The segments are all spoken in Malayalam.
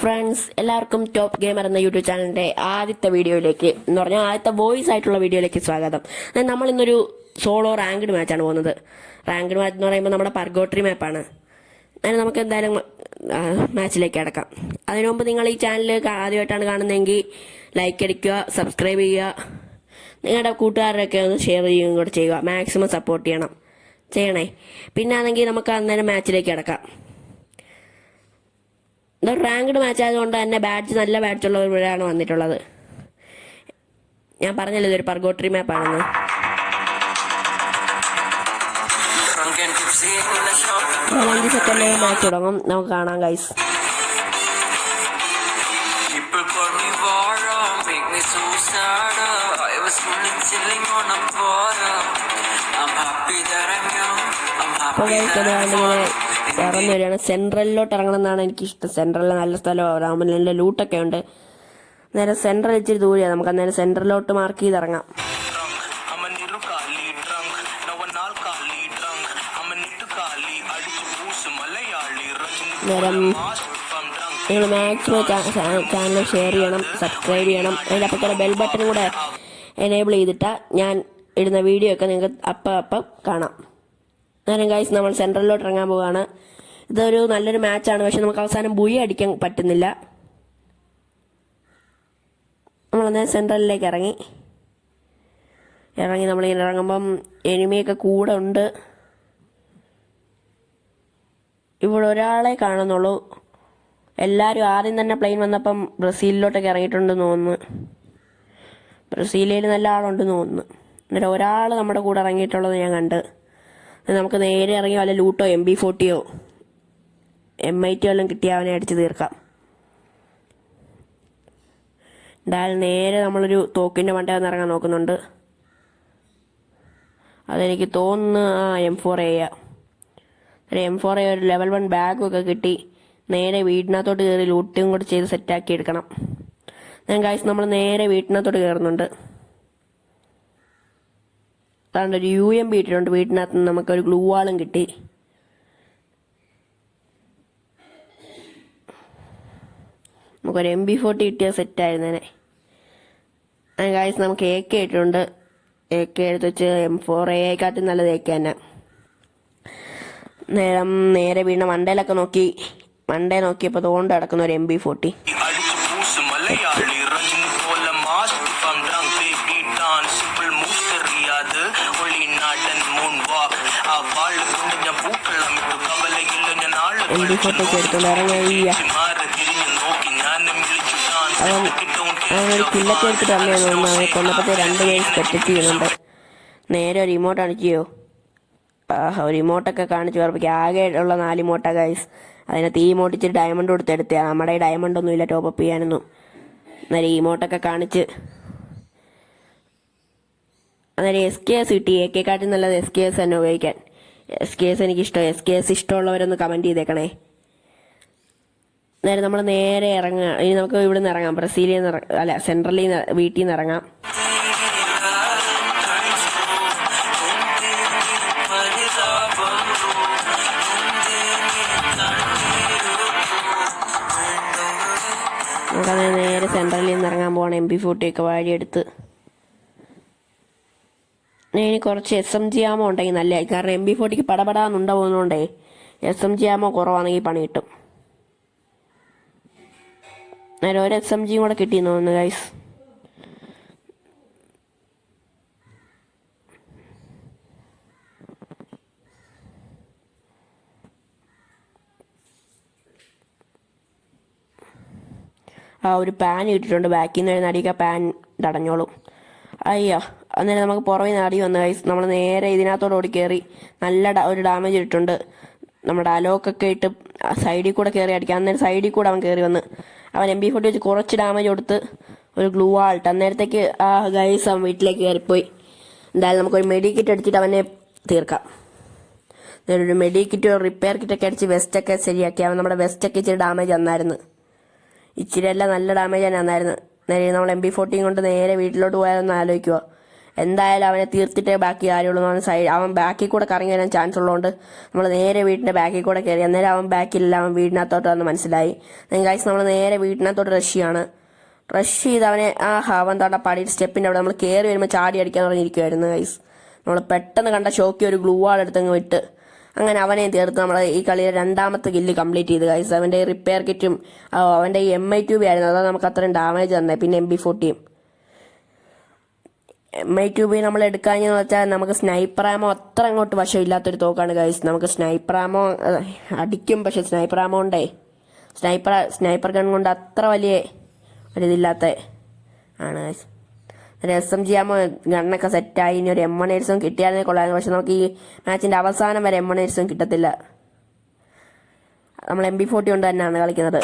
ഫ്രണ്ട്സ്, എല്ലാവർക്കും ടോപ്പ് ഗെയിമർ എന്ന യൂട്യൂബ് ചാനലിന്റെ ആദ്യത്തെ വീഡിയോയിലേക്ക് എന്ന് പറഞ്ഞാൽ ആദ്യത്തെ വോയിസ് ആയിട്ടുള്ള വീഡിയോയിലേക്ക് സ്വാഗതം. നമ്മൾ ഇന്നൊരു സോളോ റാങ്ക്ഡ് മാച്ചാണ് പോകുന്നത്. റാങ്ക്ഡ് മാച്ച് എന്ന് പറയുമ്പോൾ നമ്മുടെ പർഗോട്ടറി മാപ്പാണ്. അതിന് നമുക്ക് എന്തായാലും മാച്ചിലേക്ക് അടക്കാം. അതിനു മുമ്പ് നിങ്ങൾ ഈ ചാനൽ ആദ്യമായിട്ടാണ് കാണുന്നതെങ്കിൽ ലൈക്ക് അടിക്കുക, സബ്സ്ക്രൈബ് ചെയ്യുക, നിങ്ങളുടെ കൂട്ടുകാരുടെയൊക്കെ ഒന്ന് ഷെയർ ചെയ്യുകയും കൂടെ ചെയ്യുക. മാക്സിമം സപ്പോർട്ട് ചെയ്യണേ. പിന്നെ ആണെങ്കിൽ നമുക്ക് അന്നേരം മാച്ചിലേക്ക് അടക്കാം. ഇതൊരു റാങ്ക്ഡ് മാച്ച് ആയതുകൊണ്ട് തന്നെ നല്ല ബാഡ്ജ് ഉള്ളവരാണ് വന്നിട്ടുള്ളത്. ഞാൻ പറഞ്ഞല്ലോ ഇതൊരു പർഗോട്ടറി മാപ്പാണെന്ന്. അഞ്ച് സെക്കൻഡ് മാച്ച് തുടങ്ങും. നമുക്ക് കാണാം ഗൈസ്. അപ്പോൾ ഗൈസ് ഇറങ്ങി വരികയാണ്. സെൻട്രലിലോട്ട് ഇറങ്ങണം എന്നാണ് എനിക്കിഷ്ടം. സെൻട്രലിൽ നല്ല സ്ഥലമാണ്, നല്ല ലൂട്ടൊക്കെ ഉണ്ട്. നേരെ സെൻട്രൽ ഇച്ചിരി ദൂരെയാണ്. നമുക്ക് അന്നേരം സെൻട്രലിലോട്ട് മാർക്ക് ചെയ്ത് ഇറങ്ങാം. നേരം നിങ്ങൾ മാക്സിമം ചാനൽ ഷെയർ ചെയ്യണം, സബ്സ്ക്രൈബ് ചെയ്യണം. അതിൻ്റെ അപ്പുറത്തെ ബെൽ ബട്ടൺ കൂടെ എനേബിൾ ചെയ്തിട്ടാൽ ഞാൻ ഇടുന്ന വീഡിയോ ഒക്കെ നിങ്ങൾക്ക് അപ്പം കാണാം. നേരം ഗൈസ് നമ്മൾ സെൻട്രലിലോട്ട് ഇറങ്ങാൻ പോവുകയാണ്. ഇതൊരു നല്ലൊരു മാച്ചാണ്, പക്ഷെ നമുക്ക് അവസാനം ബുയി അടിക്കാൻ പറ്റുന്നില്ല. നമ്മളന്നേരം സെൻട്രലിലേക്ക് ഇറങ്ങി നമ്മളിങ്ങനെ ഇറങ്ങുമ്പം എനിമിയൊക്കെ കൂടെ ഉണ്ട്. ഇവിടെ ഒരാളെ കാണുന്നുള്ളൂ. എല്ലാവരും ആദ്യം തന്നെ പ്ലെയിൻ വന്നപ്പം ബ്രസീലിലോട്ടൊക്കെ ഇറങ്ങിയിട്ടുണ്ടെന്ന് തോന്നുന്നു. ബ്രസീലിൽ നല്ല ആളുണ്ടെന്ന് തോന്നുന്നു. എന്നിട്ട് ഒരാൾ നമ്മുടെ കൂടെ ഇറങ്ങിയിട്ടുള്ളത് ഞാൻ കണ്ട്. നമുക്ക് നേരെ ഇറങ്ങി വല്ല ലൂട്ടോ MP40 MIT വല്ലതും കിട്ടിയാൽ അവനെ അടിച്ച് തീർക്കാം. എന്തായാലും നേരെ നമ്മളൊരു തോക്കിൻ്റെ മണ്ടയിൽ നിന്ന് ഇറങ്ങാൻ നോക്കുന്നുണ്ട്. അതെനിക്ക് തോന്നുന്നു M4A. M4A ഒരു ലെവൽ 1 ബാഗും ഒക്കെ കിട്ടി. നേരെ വീട്ടിനകത്തോട്ട് കയറി ലൂട്ടും കൂടെ ചെയ്ത് സെറ്റാക്കി എടുക്കണം. ഞാൻ ഗൈസ് നമ്മൾ നേരെ വീട്ടിനകത്തോട്ട് കയറുന്നുണ്ട്. അതുകൊണ്ട് ഒരു UMP ഇട്ടിട്ടുണ്ട്. വീട്ടിനകത്ത് നിന്ന് നമുക്കൊരു ഗ്ലൂ വാളും കിട്ടി. നമുക്കൊരു MP40 കിട്ടിയ സെറ്റായിരുന്നേനെ. ഗൈസ് നമുക്ക് AK ഇട്ടിട്ടുണ്ട്. AK എടുത്ത് വെച്ച് M4A നല്ലത് AK തന്നെ. നേരെ വീണ മണ്ടയിലൊക്കെ നോക്കിയപ്പോൾ തോണ്ട് കിടക്കുന്ന ഒരു MP40. MP40 എടുത്തോണ്ട് ഇറങ്ങിയ അവനൊരു കില്ലൊക്കെ എടുത്തിട്ട് അമ്മയെന്ന് തോന്നുന്നു. കൊന്നപ്പത്തെ 2 പേര് സ്പെക്ട് ചെയ്യുന്നുണ്ട്. നേരെ ഒരു ഇമോട്ടാണ് ചെയ്യോ. ഒരു ഇമോട്ടൊക്കെ കാണിച്ച് പറപ്പിക്കുക. ആകെ ഉള്ള 4 ഇമോട്ടാ ഗൈസ്. അതിനകത്ത് ഈ ഇമോട്ട് ഇച്ചിരി ഡയമണ്ട് കൊടുത്തെടുത്തതാണ്. നമ്മുടെ ഡയമണ്ട് ഒന്നും ഇല്ല ടോപ്പ് ചെയ്യാനൊന്നും. അന്നേരം ഈ ഇമോട്ടൊക്കെ കാണിച്ച് അന്നേരം SKS കിട്ടി. AK നല്ലത് SKS തന്നെ ഉപയോഗിക്കാൻ. SKS എനിക്കിഷ്ടം. SKS ഇഷ്ടമുള്ളവരൊന്ന് കമൻറ്റ് ചെയ്തേക്കണേ. നേരെ നമ്മൾ നേരെ ഇറങ്ങുക. ഇനി നമുക്ക് ഇവിടെ നിന്ന് ഇറങ്ങാം. ബ്രസീലിൽ നിന്ന് സെൻട്രലിൽ നിന്ന് വീട്ടിൽ നിന്ന് ഇറങ്ങാം. നമുക്കത് നേരെ സെൻട്രലിൽ നിന്ന് ഇറങ്ങാൻ പോകണം. MP40 ഒക്കെ വാരിയെടുത്ത് ഇനി കുറച്ച് SMG ആമോ ഉണ്ടെങ്കിൽ നല്ലതായി. കാരണം MP40ക്ക് പടപടാന്നുണ്ടാവുന്നതുകൊണ്ടേ SMG ആമോ കുറവാണെങ്കിൽ പണി കിട്ടും. നേരെ ഒരു SMG കൂടെ കിട്ടിയെന്ന് തോന്നുന്നു ഗൈസ്. ഒരു പാൻ ഇട്ടിട്ടുണ്ട്. ബാക്കിൽ നിന്ന് വരുന്ന അടിയൊക്കെ പാൻ തടഞ്ഞോളും. അയ്യോ, അന്നേരം നമുക്ക് പുറമേ നിന്ന് അടി വന്നു ഗൈസ്. നമ്മൾ നേരെ ഇതിനകത്തോട് ഓടി കയറി നല്ല ഒരു ഡാമേജ് ഇട്ടിട്ടുണ്ട്. നമ്മുടെ അലോക്കൊക്കെ ഇട്ട് സൈഡിൽ കൂടെ കയറി അടിക്കാം. അന്നേരം സൈഡിൽ കൂടെ അവൻ കയറി വന്ന് അവൻ MP40 വെച്ച് കുറച്ച് ഡാമേജ് കൊടുത്ത് ഒരു ഗ്ലൂ ആൾട്ട്. അന്നേരത്തേക്ക് ഗൈസ് അവൻ വീട്ടിലേക്ക് കയറിപ്പോയി. എന്തായാലും നമുക്കൊരു മെഡിക്കിറ്റ് അടിച്ചിട്ട് അവനെ തീർക്കാം. ഒരു മെഡിക്കിറ്റ് റിപ്പയർ കിറ്റൊക്കെ അടിച്ച് വെസ്റ്റൊക്കെ ശരിയാക്കി. അവൻ നമ്മുടെ വെസ്റ്റൊക്കെ ഇച്ചിരി ഡാമേജ് വന്നായിരുന്നു. ഇച്ചിരി അല്ല, നല്ല ഡാമേജ് തന്നെ വന്നായിരുന്നു. നേരെ നമ്മൾ MP40 കൊണ്ട് നേരെ വീട്ടിലോട്ട് പോയാലൊന്ന് ആലോചിക്കുക. എന്തായാലും അവനെ തീർത്തിട്ടേ ബാക്കി കാര്യമുള്ളൂ. അവൻ ബാക്കിൽ കൂടെ കറങ്ങി വരാൻ ചാൻസ് ഉള്ളതുകൊണ്ട് നമ്മൾ നേരെ വീട്ടിൻ്റെ ബാക്കിൽ കൂടെ കയറി. അന്നേരം അവൻ ബാക്കിലില്ല, അവൻ വീടിനകത്തോട്ട് വന്ന് മനസ്സിലായി. ഗൈസ് നമ്മൾ നേരെ വീട്ടിനകത്തോട്ട് റഷ് ചെയ്ത് അവനെ അവൻ തൊണ്ട പടി സ്റ്റെപ്പിൻ്റെ അവിടെ നമ്മൾ കയറി വരുമ്പോൾ ചാടി അടിക്കാൻ പറഞ്ഞിരിക്കുമായിരുന്നു ഗൈസ്. നമ്മൾ പെട്ടെന്ന് കണ്ട ഷോക്കി ഒരു ഗ്ലൂ വാൾ എടുത്തങ്ങ് വിട്ട് അങ്ങനെ അവനെ തീർത്ത് നമ്മൾ ഈ കളിയുടെ 2ാമത്തെ കില്ല് കംപ്ലീറ്റ് ചെയ്ത് ഗൈസ്. അവൻ്റെ റിപ്പയർ കിറ്റും അവൻ്റെ MI2B ആയിരുന്നു, അതാണ് നമുക്ക് അത്രയും ഡാമേജ് തന്നെ. പിന്നെ MP40 MI2B നമ്മൾ എടുക്കാഞ്ഞെന്ന് വെച്ചാൽ നമുക്ക് സ്നൈപ്പർ ആമോ അത്ര അങ്ങോട്ട് വശമില്ലാത്തൊരു തോക്കാണ് ഗൈസ്. നമുക്ക് സ്നൈപ്പർ ആമോ അടിക്കും, പക്ഷെ സ്നൈപ്പർ ആമോ ഉണ്ടേ സ്നൈപ്പർ ഗൺ കൊണ്ട് അത്ര വലിയ ഒരിതില്ലാത്ത ആണ് ഗൈസ്. SMG ആമോ ഗണ്ണൊക്കെ സെറ്റായി. ഇനി ഒരു M1 കിട്ടിയാലേ കൊള്ളായിരുന്നു, പക്ഷെ നമുക്ക് ഈ മാച്ചിൻ്റെ അവസാനം വരെ M1 കിട്ടത്തില്ല. നമ്മൾ MP40 കൊണ്ട് തന്നെയാണ് കളിക്കുന്നത്.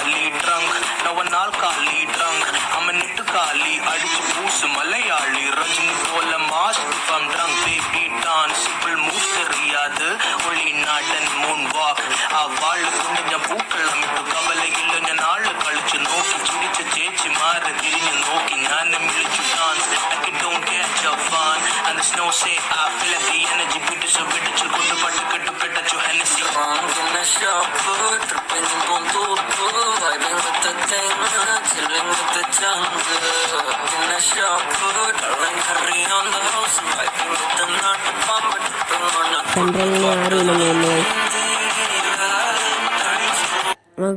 സെൻട്രലിന് ആരുമില്ലെന്ന്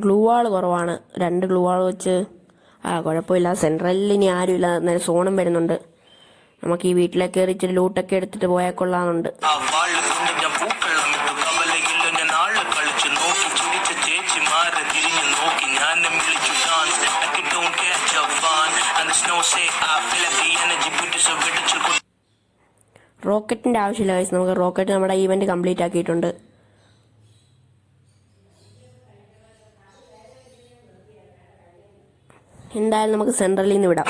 ഗ്ലൂ വാൾ കുറവാണ്, 2 ഗ്ലൂ വാൾ വെച്ച് കുഴപ്പമില്ല. സെൻട്രലിൽ ഇനി ആരുമില്ല, അന്നേരം സോണും വരുന്നുണ്ട്. നമുക്ക് ഈ വീട്ടിലേക്ക് കയറി ഇച്ചിരി ലൂട്ടൊക്കെ എടുത്തിട്ട് പോയാൽ കൊള്ളാമെന്നുണ്ട്. റോക്കറ്റിൻ്റെ ആവശ്യമില്ല ഗൈസ്, നമുക്ക് റോക്കറ്റ് നമ്മുടെ ഈവൻറ്റ് കംപ്ലീറ്റ് ആക്കിയിട്ടുണ്ട്. എന്തായാലും നമുക്ക് സെൻട്രലിൽ നിന്ന് വിടാം.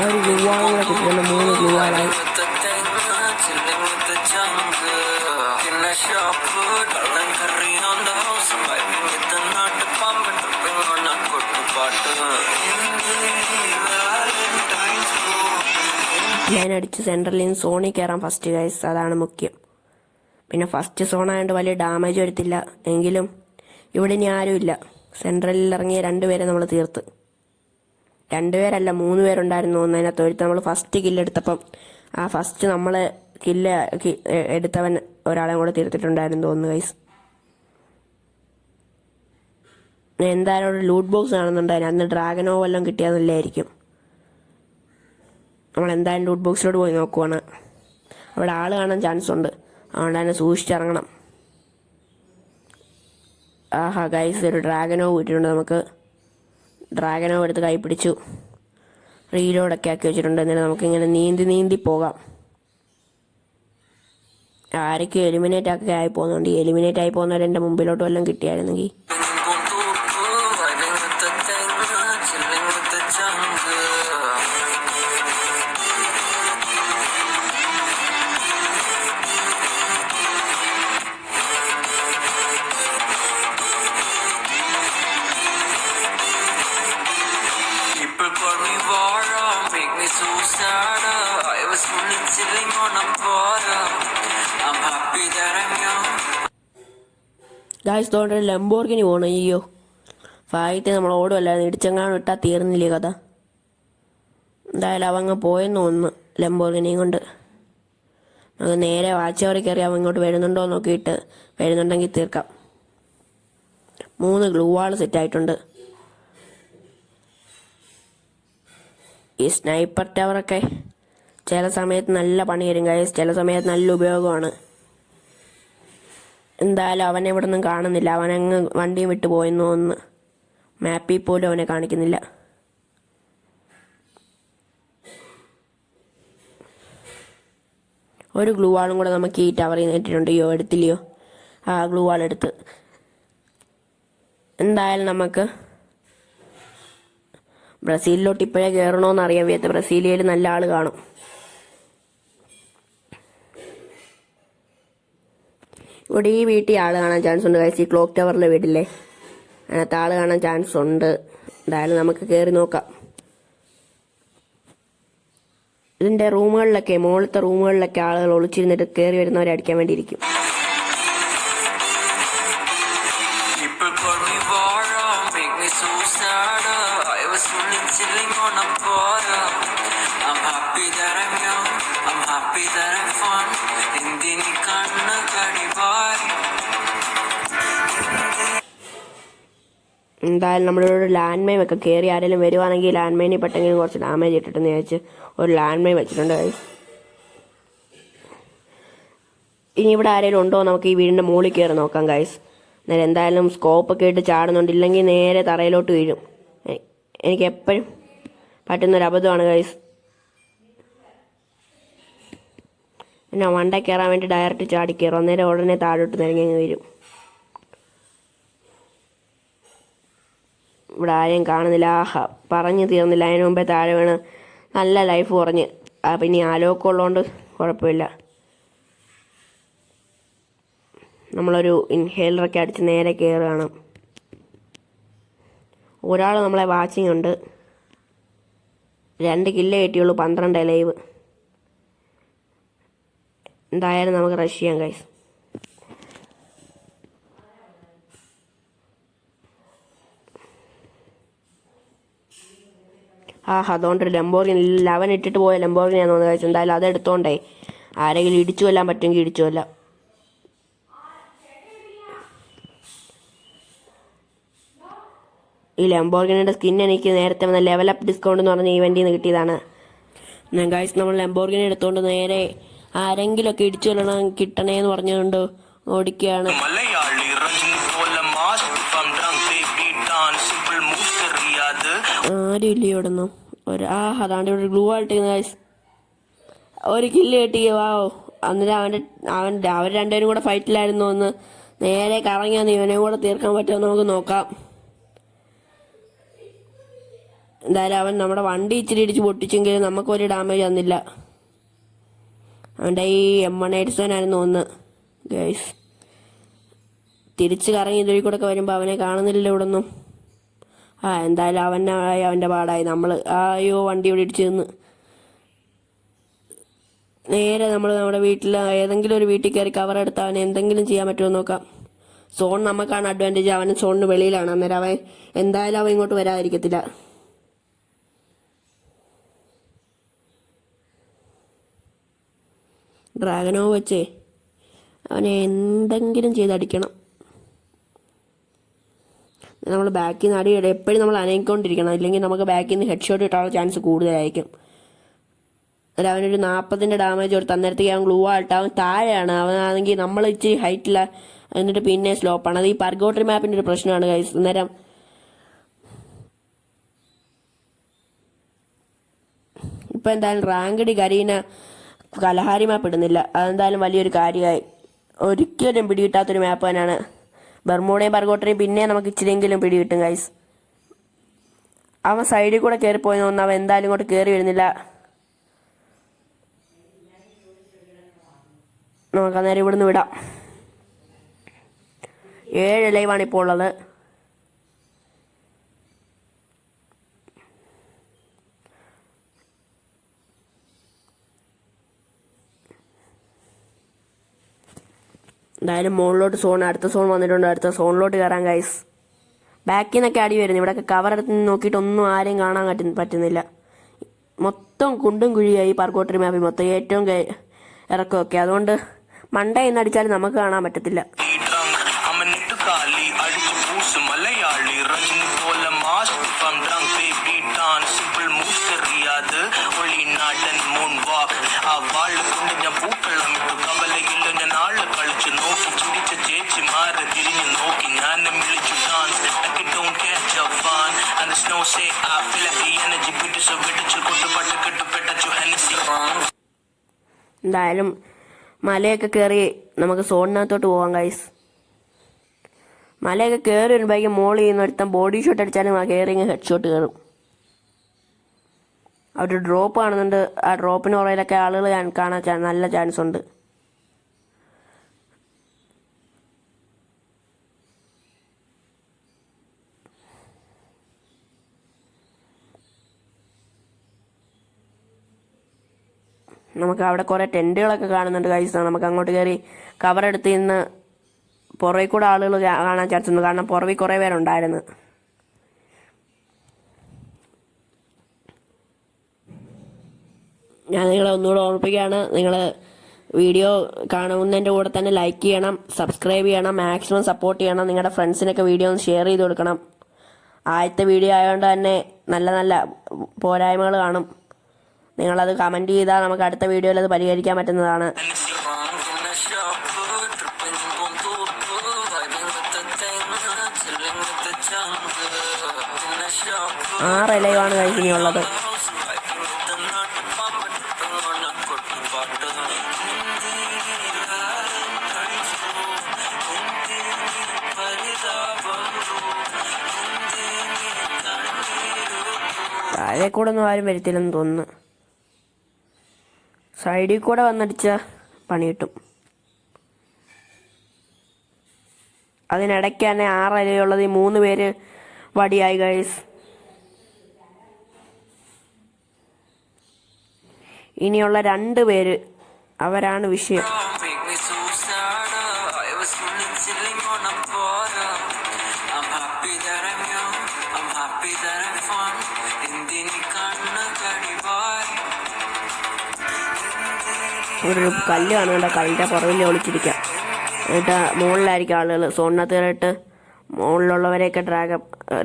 ഒരു ഗ്ലൂവാളും കൂടെ കിട്ടിയിട്ടുണ്ട്, 3 ഗ്ലൂവാളായി. ലൈനടിച്ച് സെൻട്രലിൽ നിന്ന് സോണിൽ കയറാൻ ഫസ്റ്റ് ഗൈസ്, അതാണ് മുഖ്യം. പിന്നെ ഫസ്റ്റ് സോണായതുകൊണ്ട് വലിയ ഡാമേജ് വരുത്തില്ല, എങ്കിലും ഇവിടെ ഇനി ആരുമില്ല. സെൻട്രലിൽ ഇറങ്ങിയ 2 പേരെ നമ്മൾ തീർത്ത്. 2 പേരല്ല 3 പേരുണ്ടായിരുന്നു. അതിനകത്ത് ഒരുത്ത് നമ്മൾ ഫസ്റ്റ് കില്ലെടുത്തപ്പം ഫസ്റ്റ് നമ്മൾ കില്ല് എടുത്തവൻ ഒരാളെ കൂടെ തീർത്തിട്ടുണ്ടായിരുന്നു തോന്നുന്നു ഗൈസ്. എന്തായാലും ഒരു ലൂട്ട് ബോക്സ് കാണുന്നുണ്ടായിരുന്നു, അന്ന് ഡ്രാഗനോ വല്ലതും കിട്ടിയാന്നല്ലായിരിക്കും. നമ്മൾ എന്തായാലും ലൂട്ട് ബോക്സിലോട്ട് പോയി നോക്കുവാണ്. അവിടെ ആൾ കാണാൻ ചാൻസ് ഉണ്ട്, അതുകൊണ്ട് തന്നെ സൂക്ഷിച്ചിറങ്ങണം. ഗൈസ് ഒരു ഡ്രാഗനോ കൂട്ടിയിട്ടുണ്ട്. നമുക്ക് ഡ്രാഗനോ എടുത്ത് കൈ പിടിച്ചു റീലോഡൊക്കെ ആക്കി വെച്ചിട്ടുണ്ട്. എന്നിട്ട് നമുക്കിങ്ങനെ നീന്തി പോകാം. ആരൊക്കെ എലിമിനേറ്റ് ഒക്കെ ആയി പോകുന്നുണ്ട്. ഈ എലിമിനേറ്റ് ആയി പോകുന്നവർ എൻ്റെ മുമ്പിലോട്ട് വല്ലതും കിട്ടിയായിരുന്നെങ്കിൽ. ഗായ്സ് തോന്നുന്നു ലംബോർഗിനി പോകണം. അയ്യോ ഫായിട്ട് നമ്മൾ ഓടുമല്ലായിരുന്നു, ഇടിച്ചെങ്ങാനും ഇട്ടാൽ തീർന്നില്ലേ കഥ. എന്തായാലും അവങ്ങ് പോയെന്ന് തോന്നുന്നു ലംബോർഗിനിയും കൊണ്ട്. നമുക്ക് നേരെ വാച്ചവറി കയറി അവൻ ഇങ്ങോട്ട് വരുന്നുണ്ടോ നോക്കിയിട്ട് വരുന്നുണ്ടെങ്കിൽ തീർക്കാം. 3 ഗ്ലൂ വാൾ സെറ്റായിട്ടുണ്ട്. ഈ സ്നൈപ്പർ ടവറൊക്കെ ചില സമയത്ത് നല്ല പണി വരും ഗൈസ്, ചില സമയത്ത് നല്ല ഉപയോഗമാണ്. എന്തായാലും അവനെ ഇവിടെ നിന്നും കാണുന്നില്ല, അവനങ്ങ് വണ്ടിയും വിട്ട് പോയെന്ന് തോന്നുന്നു. മാപ്പിൽ പോലും അവനെ കാണിക്കുന്നില്ല. ഒരു ഗ്ലൂ വാളും കൂടെ നമുക്ക് ഈ ടവറിൽ നേറ്റിട്ടുണ്ട്. എടുത്തില്ലയോ? ഗ്ലൂ വാൾ എടുത്ത്. എന്തായാലും നമുക്ക് ബ്രസീലിലോട്ട് ഇപ്പോഴേ കയറണമെന്ന് അറിയാൻ വയ്യാത്ത ബ്രസീലിയയിൽ നല്ല ആൾ കാണും. ഇവിടെ ഈ വീട്ടിൽ ആൾ കാണാൻ ചാൻസ് ഉണ്ട് ഗൈസ്. ഈ ക്ലോക്ക് ടവറിലെ വീട്ടിലെ അതിനകത്ത് ആൾ കാണാൻ ചാൻസ് ഉണ്ട്. എന്തായാലും നമുക്ക് കയറി നോക്കാം. ഇതിൻ്റെ റൂമുകളിലൊക്കെ, മുകളിലത്തെ റൂമുകളിലൊക്കെ ആളുകൾ ഒളിച്ചിരുന്നിട്ട് കയറി വരുന്നവരെ അടിക്കാൻ വേണ്ടിയിരിക്കും. എന്തായാലും നമ്മളിവിടെ ലാൻഡ് മൈൻ ഒക്കെ കയറി ആരെങ്കിലും വരുവാണെങ്കിൽ ലാൻഡ് മൈനിൽ പെട്ടെങ്കിലും കുറച്ച് ഡാമേജ് ഇട്ടിട്ടെന്ന് വിചാരിച്ച് ഒരു ലാൻഡ് മൈൻ വെച്ചിട്ടുണ്ട് ഗൈസ്. ഇനി ഇവിടെ ആരെങ്കിലും ഉണ്ടോ നമുക്ക് ഈ വീടിൻ്റെ മുകളിൽ കയറി നോക്കാം ഗൈസ്. അന്നേരം എന്തായാലും സ്കോപ്പൊക്കെ ഇട്ട് ചാടുന്നുണ്ട്, ഇല്ലെങ്കിൽ നേരെ തറയിലോട്ട് വീഴും. എനിക്ക് എപ്പോഴും പറ്റുന്നൊരു അബദ്ധമാണ് ഗൈസ്. പിന്നെ വണ്ട കയറാൻ വേണ്ടി ഡയറക്റ്റ് ചാടി കയറും, അന്നേരം ഉടനെ താഴോട്ട് നിരങ്ങി വരും. ഇവിടെ ആരെയും കാണുന്നില്ല. പറഞ്ഞു തീർന്നില്ല, അതിന് മുമ്പേ താഴെ വീണ് നല്ല ലൈഫ് കുറഞ്ഞ്. പിന്നെ ആലോക്കം ഉള്ളതുകൊണ്ട് കുഴപ്പമില്ല. നമ്മളൊരു ഇൻഹേലറൊക്കെ അടിച്ച് നേരെ കയറുകയാണ്. ഒരാൾ നമ്മളെ വാച്ചിങ് ഉണ്ട്. 2 കില്ല് കിട്ടിയുള്ളൂ, 12 ലൈവ്. എന്തായാലും നമുക്ക് റഷ് ചെയ്യാം ഗൈസ്. അതുകൊണ്ടൊരു ലംബോർഗിനി 11 ഇട്ടിട്ട് പോയ ലംബോർഗിനിയാന്ന് തോന്നുന്നത് കഴിച്ചു. എന്തായാലും അതെടുത്തോണ്ടേ ആരെങ്കിലും ഇടിച്ചു കൊല്ലാൻ പറ്റുമെങ്കിൽ ഇടിച്ചു കൊല്ലാം. ഈ ലംബോർഗിനിയുടെ സ്കിൻ എനിക്ക് നേരത്തെ വന്ന ലെവലപ്പ് ഡിസ്കൗണ്ട് എന്ന് പറഞ്ഞ ഈവൻറ്റിൽ നിന്ന് കിട്ടിയതാണ്. ഗൈസ് നമ്മൾ ലംബോർഗിനി എടുത്തുകൊണ്ട് നേരെ ആരെങ്കിലുമൊക്കെ ഇടിച്ചു കൊല്ലണം കിട്ടണേന്ന് പറഞ്ഞുകൊണ്ട് ഓടിക്കുകയാണ്. ആരും ഇല്ല ഇവിടെ ഒന്നും. അതാണ്ട് ഇവിടെ ഗ്ലൂ ആയിട്ട് ഒരു കില്ല് കിട്ടി. വാവോ. അന്നേരം അവർ രണ്ടുപേരും കൂടെ ഫൈറ്റിലായിരുന്നു. ഒന്ന് നേരെ കറങ്ങി വന്ന് ഇവനെയും കൂടെ തീർക്കാൻ പറ്റുമോ നമുക്ക് നോക്കാം. എന്തായാലും അവൻ നമ്മുടെ വണ്ടി ഇച്ചിരി ഇടിച്ച് പൊട്ടിച്ചെങ്കിലും നമുക്കൊരു ഡാമേജ് തന്നില്ല. അവൻ്റെ ഈ M187 ആയിരുന്നു ഒന്ന് ഗൈസ്. തിരിച്ച് കറങ്ങി ഇതുവഴി കൂടെ ഒക്കെ വരുമ്പോൾ അവനെ കാണുന്നില്ല ഇവിടെ ഒന്നും. എന്തായാലും അവൻ്റെ പാടായി. നമ്മൾ വണ്ടി ഇവിടെ ഇടിച്ച് നിന്ന് നേരെ നമ്മൾ നമ്മുടെ വീട്ടിൽ ഏതെങ്കിലും ഒരു വീട്ടിൽ കയറി കവർ എടുത്ത് അവനെ എന്തെങ്കിലും ചെയ്യാൻ പറ്റുമോ നോക്കാം. സോൺ നമുക്കാണ് അഡ്വാൻറ്റേജ്, അവൻ സോണിന് വെളിയിലാണ്. അന്നേരം അവൻ എന്തായാലും അവൻ ഇങ്ങോട്ട് വരാതിരിക്കത്തില്ല. ഡ്രാഗനോ വെച്ചേ അവനെ എന്തെങ്കിലും ചെയ്തടിക്കണം. നമ്മൾ ബാക്കിൽ നിന്ന് അടിയിടെ എപ്പോഴും നമ്മൾ അനങ്ങിക്കൊണ്ടിരിക്കണം, ഇല്ലെങ്കിൽ നമുക്ക് ബാക്കിൽ നിന്ന് ഹെഡ് ഷോട്ട് കിട്ടാനുള്ള ചാൻസ് കൂടുതലായിരിക്കും. അല്ല അവനൊരു 40 ഡാമേജ് കൊടുത്ത് അന്നേരത്തേക്ക് അവൻ ഗ്ലൂ ആയിട്ട് അവൻ താഴെയാണ്. അവനാണെങ്കിൽ നമ്മൾ ഇച്ചിരി ഹൈറ്റില്ല, എന്നിട്ട് പിന്നെ സ്ലോപ്പാണ്. അത് ഈ പർഗോട്ടറി മാപ്പിൻ്റെ ഒരു പ്രശ്നമാണ് ഗൈസ്. അന്നേരം ഇപ്പം എന്തായാലും റാങ്കഡ് കരീന കലഹാരി മാപ്പ് ഇടുന്നില്ല. അതെന്തായാലും വലിയൊരു കാര്യമായി. ഒരിക്കലും പിടികിട്ടാത്തൊരു മാപ്പ് തന്നെയാണ്. ബർമൂഡയും പർഗോട്ടറിയും പിന്നെ നമുക്ക് ഇച്ചിരിയെങ്കിലും പിടി കിട്ടും ഗൈസ്. അവൻ സൈഡിൽ കൂടെ കയറിപ്പോയി തോന്നുന്നു. അവൻ എന്തായാലും ഇങ്ങോട്ട് കയറി വരുന്നില്ല. നമുക്ക് അന്നേരം ഇവിടുന്ന് വിടാം. 7 ലൈവാണ് ഇപ്പോൾ ഉള്ളത്. എന്തായാലും മുകളിലോട്ട് അടുത്ത സോൺ വന്നിട്ടുണ്ട്. അടുത്ത സോണിലോട്ട് കയറാൻ ഗൈസ്. ബാക്കിൽ നിന്നൊക്കെ അടി വരുന്നു. ഇവിടെയൊക്കെ കവർ എടുത്ത് നോക്കിയിട്ട് ഒന്നും ആരെയും കാണാൻ പറ്റുന്നില്ല. മൊത്തം കുണ്ടും കുഴിയായി പർഗോട്ടറി മാപ്പിൽ മൊത്തം ഏറ്റവും ഇറക്കമൊക്കെ. അതുകൊണ്ട് മണ്ടയിൽ നിന്ന് അടിച്ചാലും നമുക്ക് കാണാൻ പറ്റത്തില്ല. എന്തായാലും മലയൊക്കെ കയറി നമുക്ക് സോണിനകത്തോട്ട് പോവാം ഗൈസ്. മലയൊക്കെ കയറി വരുമ്പോഴേക്കും മോൾ ചെയ്യുന്ന ഒരുത്തം ബോഡി ഷോട്ട് അടിച്ചാലും ആ കയറി ഹെഡ് ഷോട്ട് കയറും. അവിടെ ഡ്രോപ്പ് കാണുന്നുണ്ട്. ആ ഡ്രോപ്പിന് പുറകിലൊക്കെ ആളുകൾ കാണാൻ നല്ല ചാൻസ് ഉണ്ട്. നമുക്ക് അവിടെ കുറേ ടെൻറ്റുകളൊക്കെ കാണുന്നുണ്ട് ഗൈസ്. നമുക്ക് അങ്ങോട്ട് കയറി കവറെടുത്ത് ഇന്ന് പുറകിൽ കൂടെ ആളുകൾ കാണാൻ ചാൻസ് ഉണ്ട്, കാരണം പുറകിൽ കുറേ പേരുണ്ടായിരുന്നു. ഞാൻ നിങ്ങളെ ഒന്നുകൂടെ ഓർമ്മിപ്പിക്കുകയാണ്, നിങ്ങൾ വീഡിയോ കാണുന്നതിൻ്റെ കൂടെ തന്നെ ലൈക്ക് ചെയ്യണം, സബ്സ്ക്രൈബ് ചെയ്യണം, മാക്സിമം സപ്പോർട്ട് ചെയ്യണം. നിങ്ങളുടെ ഫ്രണ്ട്സിനൊക്കെ വീഡിയോ ഒന്ന് ഷെയർ ചെയ്ത് കൊടുക്കണം. ആദ്യത്തെ വീഡിയോ ആയതുകൊണ്ട് തന്നെ നല്ല നല്ല പോരായ്മകൾ കാണും. നിങ്ങളത് കമൻറ്റ് ചെയ്താൽ നമുക്ക് അടുത്ത വീഡിയോയിൽ അത് പരിഹരിക്കാൻ പറ്റുന്നതാണ്. 6 ഇലയുമാണ് കഴിക്കുന്നുള്ളത്. താഴെ കൂടെ ഒന്നും ആരും വരുത്തില്ലെന്ന് തോന്നുന്നു. സൈഡിൽ കൂടെ വന്നടിച്ച പണി കിട്ടും. അതിനിടയ്ക്ക് തന്നെ 6 ഇലയുള്ളത് ഈ 3 പേര് വടിയായി ഗൈസ്. ഇനിയുള്ള 2 പേര്, അവരാണ് വിഷയം. ഒരു കല്ല് കാണുന്നുണ്ട്, കല്ലിൻ്റെ പുറകിൽ ഒളിച്ചിരിക്കാം. എന്നിട്ട് മുകളിലായിരിക്കും ആളുകൾ. സോണിനകത്ത് കയറിയിട്ട് മുകളിലുള്ളവരെയൊക്കെ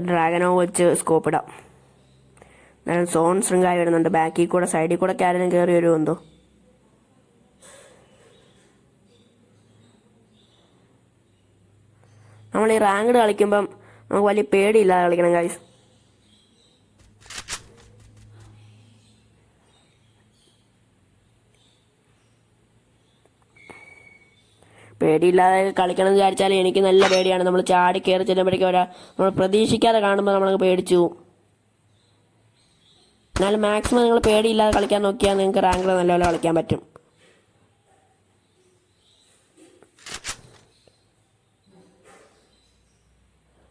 ഡ്രാഗനോ വെച്ച് സ്കോപ്പ് ഇടാം. എന്നാലും സോൺ ശൃംഗായി വരുന്നുണ്ട്. ബാക്കിൽ കൂടെ സൈഡിൽ കൂടെ ഒക്കെ ആരെങ്കിലും കയറി വരുമോ എന്തോ. നമ്മൾ ഈ റാങ്ക്ഡ് കളിക്കുമ്പം നമുക്ക് വലിയ പേടിയില്ലാതെ കളിക്കണം ഗൈസ്. പേടിയില്ലാതെ കളിക്കണം എന്ന് വിചാരിച്ചാൽ എനിക്ക് നല്ല പേടിയാണ്. നമ്മൾ ചാടി കയറി ചെല്ലുമ്പോഴേക്കും നമ്മൾ പ്രതീക്ഷിക്കാതെ കാണുമ്പോൾ നമ്മളങ്ങ് പേടിച്ചു പോകും. എന്നാലും മാക്സിമം നിങ്ങൾ പേടിയില്ലാതെ കളിക്കാൻ നോക്കിയാൽ നിങ്ങൾക്ക് റാങ്കിൽ നല്ലപോലെ കളിക്കാൻ പറ്റും.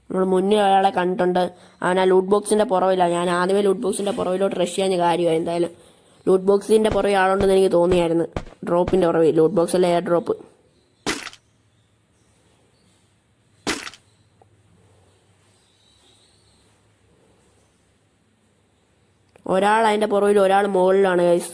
നമ്മൾ മുന്നേ ഒരാളെ കണ്ടിട്ടുണ്ട്, അവൻ ആ ലൂട്ട് ബോക്സിൻ്റെ പുറവില്ല. ഞാൻ ആദ്യമേ ലൂട്ട് ബോക്സിൻ്റെ പുറവിലോട്ട് റഷ് ചെയ്യാൻ കാര്യമായി. എന്തായാലും ലൂട്ട് ബോക്സിൻ്റെ പുറവിൽ ആളുണ്ടെന്ന് എനിക്ക് തോന്നിയായിരുന്നു. ഡ്രോപ്പിൻ്റെ പുറവിൽ, ലൂട്ട് ബോക്സിലെ എയർ ഡ്രോപ്പ്. ഒരാൾ അതിൻ്റെ പുറകിൽ, ഒരാൾ മുകളിലാണ് ഗൈസ്.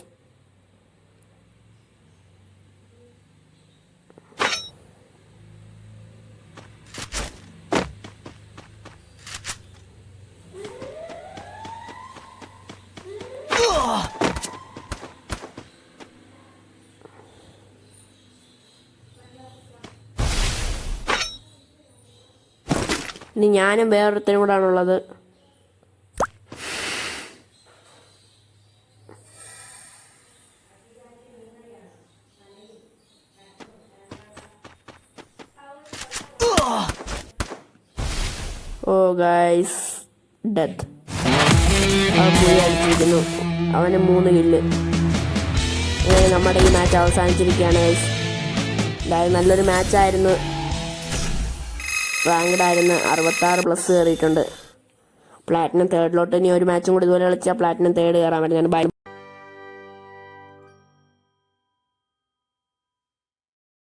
ഇനി ഞാനും വേറൊരുത്തനും കൂടാണുള്ളത്. ഓ ഗൈസ്, ഡെത്ത്. അടിച്ചിരിക്കുന്നു. അവന് 3 കില്ല്. അങ്ങനെ നമ്മുടെ ഈ മാച്ച് അവസാനിച്ചിരിക്കുകയാണ് ഗൈസ്. എന്തായാലും നല്ലൊരു മാച്ചായിരുന്നു. റാങ്ക്ഡ് ആയിരുന്നു. 66+ കയറിയിട്ടുണ്ട്. പ്ലാറ്റിനം 3rഡിലോട്ട് ഇനി ഒരു മാച്ചും കൂടി ഇതുപോലെ കളിച്ചാൽ പ്ലാറ്റിനം 3rഡ് കയറാൻ പറ്റും.